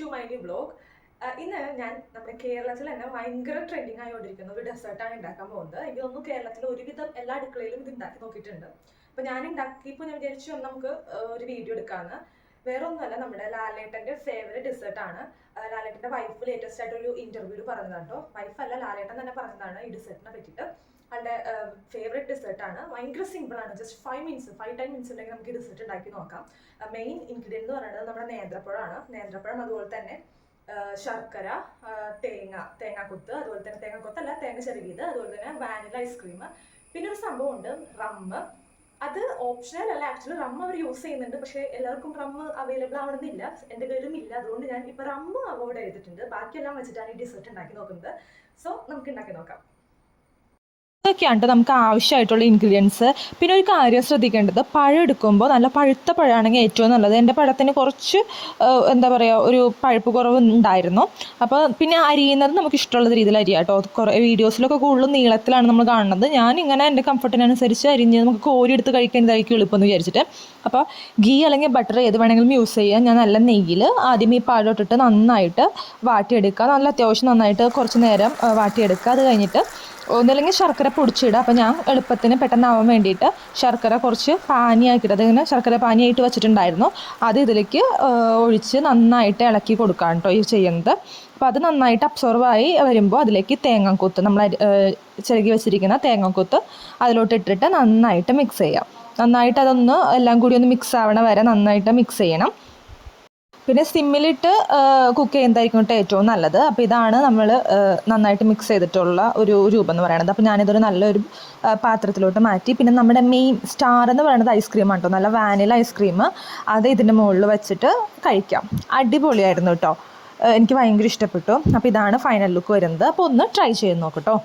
To my new vlog. ഇന്ന് ഞാൻ നമ്മുടെ കേരളത്തിൽ തന്നെ ഭയങ്കര ട്രെൻഡിങ് ആയിക്കൊണ്ടിരിക്കുന്ന ഒരു ഡെസേർട്ടാണ് ഉണ്ടാക്കാൻ പോകുന്നത്. എനിക്ക് തോന്നുന്നു കേരളത്തിൽ ഒരുവിധം എല്ലാ അടുക്കളയിലും ഇത് ഉണ്ടാക്കി നോക്കിയിട്ടുണ്ട്. അപ്പോൾ ഞാൻ ഉണ്ടാക്കിയപ്പോൾ ഞാൻ വിചാരിച്ചു നമുക്ക് ഒരു വീഡിയോ എടുക്കാമെന്ന്. വേറെ ഒന്നുമല്ല, നമ്മുടെ ലാലേട്ടൻ്റെ ഫേവറേറ്റ് ഡെസേർട്ടാണ്. ലാലേട്ടൻ്റെ വൈഫ് ലേറ്റസ്റ്റ് ആയിട്ട് ഒരു ഇന്റർവ്യൂവിൽ പറഞ്ഞതാണ് കേട്ടോ. വൈഫല്ല, ലാലേട്ടൻ തന്നെ പറഞ്ഞതാണ് ഈ ഡെസേർട്ടിനെ പറ്റിയിട്ട്. ആളുടെ ഫേവറേറ്റ് ഡെസേർട്ടാണ്. ഭയങ്കര സിമ്പിളാണ്. ജസ്റ്റ് 5-10 മിനിറ്റ്സ് ഉണ്ടെങ്കിൽ നമുക്ക് ഈ ഡെസേർട്ട് ഉണ്ടാക്കി നോക്കാം. മെയിൻ ഇൻഗ്രീഡിയൻറ്റ് എന്ന് പറയുന്നത് നമ്മുടെ നേന്ത്രപ്പഴമാണ്. നേന്ത്രപ്പഴം, അതുപോലെ തന്നെ ശർക്കര, തേങ്ങാക്കൊത്ത്, അതുപോലെ തന്നെ തേങ്ങാക്കൊത്തല്ല തേങ്ങ ചെറുകിയത്, അതുപോലെ തന്നെ വാനില ഐസ്ക്രീം. പിന്നെ ഒരു സംഭവമുണ്ട്, റമ്മ്. അത് ഓപ്ഷണൽ അല്ല, ആക്ച്വലി റമ്മ് അവർ യൂസ് ചെയ്യുന്നുണ്ട്. പക്ഷേ എല്ലാവർക്കും റമ്മ് അവൈലബിൾ ആവണമെന്നില്ല. എൻ്റെ കയ്യിലും ഇല്ല. അതുകൊണ്ട് ഞാൻ ഇപ്പോൾ റമ്മ് അവോയ്ഡ് ചെയ്തിട്ടുണ്ട്. ബാക്കിയെല്ലാം വെച്ചിട്ടാണ് ഈ ഡെസേർട്ട് ഉണ്ടാക്കി നോക്കുന്നത്. സോ നമുക്ക് ഉണ്ടാക്കി നോക്കാം. ഇതൊക്കെയാണ് നമുക്ക് ആവശ്യമായിട്ടുള്ള ഇൻഗ്രീഡിയൻസ്. പിന്നെ ഒരു കാര്യം ശ്രദ്ധിക്കേണ്ടത്, പഴം എടുക്കുമ്പോൾ നല്ല പഴുത്ത പഴമാണെങ്കിൽ ഏറ്റവും നല്ലത്. എൻ്റെ പഴത്തിന് കുറച്ച് എന്താ പറയുക, ഒരു പഴുപ്പ് കുറവ് ഉണ്ടായിരുന്നു. അപ്പോൾ പിന്നെ അരിയുന്നത് നമുക്ക് ഇഷ്ടമുള്ള രീതിയിൽ അരിയാം കേട്ടോ. കുറേ വീഡിയോസിലൊക്കെ കൂടുതലും നീളത്തിലാണ് നമ്മൾ കാണുന്നത്. ഞാനിങ്ങനെ എൻ്റെ കംഫർട്ടിനനുസരിച്ച് അരിഞ്ഞ് നമുക്ക് കോരിയെടുത്ത് കഴിക്കാൻ ഇതായിരിക്കും എളുപ്പമെന്ന് വിചാരിച്ചിട്ട്. അപ്പോൾ ഗീ അല്ലെങ്കിൽ ബട്ടർ ഏത് വേണമെങ്കിലും യൂസ് ചെയ്യാം. ഞാൻ നല്ല നെയ്യിൽ ആദ്യം ഈ പഴം ഇട്ടിട്ട് നന്നായിട്ട് വാട്ടിയെടുക്കുക. നല്ല അത്യാവശ്യം നന്നായിട്ട് കുറച്ച് നേരം വാട്ടിയെടുക്കുക. അത് കഴിഞ്ഞിട്ട് ഒന്നല്ലെങ്കിൽ ശർക്കര പൊടിച്ചിടുക. അപ്പോൾ ഞാൻ എളുപ്പത്തിന് പെട്ടെന്നാവാൻ വേണ്ടിയിട്ട് ശർക്കര കുറച്ച് പാനിയാക്കിയിട്ട്, അതിങ്ങനെ ശർക്കര പാനിയായിട്ട് വെച്ചിട്ടുണ്ടായിരുന്നു, അത് ഇതിലേക്ക് ഒഴിച്ച് നന്നായിട്ട് ഇളക്കി കൊടുക്കുകയാണ് കേട്ടോ ഈ ചെയ്യുന്നത്. അപ്പോൾ അത് നന്നായിട്ട് അബ്സോർവായി വരുമ്പോൾ അതിലേക്ക് തേങ്ങാക്കൊത്ത്, നമ്മൾ ചിരകി വെച്ചിരിക്കുന്ന തേങ്ങാക്കൊത്ത് അതിലോട്ട് ഇട്ടിട്ട് നന്നായിട്ട് മിക്സ് ചെയ്യാം. നന്നായിട്ട് അതൊന്ന് എല്ലാം കൂടി ഒന്ന് മിക്സ് ആവണ വരെ നന്നായിട്ട് മിക്സ് ചെയ്യണം. പിന്നെ സിമ്മിലിട്ട് കുക്ക് ചെയ്യുന്നതായിരിക്കും കേട്ടോ ഏറ്റവും നല്ലത്. അപ്പോൾ ഇതാണ് നമ്മൾ നന്നായിട്ട് മിക്സ് ചെയ്തിട്ടുള്ള ഒരു രൂപം എന്ന് പറയുന്നത്. അപ്പോൾ ഞാനിതൊരു നല്ലൊരു പാത്രത്തിലോട്ട് മാറ്റി. പിന്നെ നമ്മുടെ മെയിൻ സ്റ്റാർ എന്ന് പറയുന്നത് ഐസ്ക്രീമാണ് കേട്ടോ. നല്ല വാനില ഐസ്ക്രീം. അത് ഇതിൻ്റെ മുകളിൽ വെച്ചിട്ട് കഴിക്കാം. അടിപൊളിയായിരുന്നു കേട്ടോ. എനിക്ക് ഭയങ്കര ഇഷ്ടപ്പെട്ടു. അപ്പോൾ ഇതാണ് ഫൈനൽ ലുക്ക് വരുന്നത്. അപ്പോൾ ഒന്ന് ട്രൈ ചെയ്ത് നോക്കട്ടോ.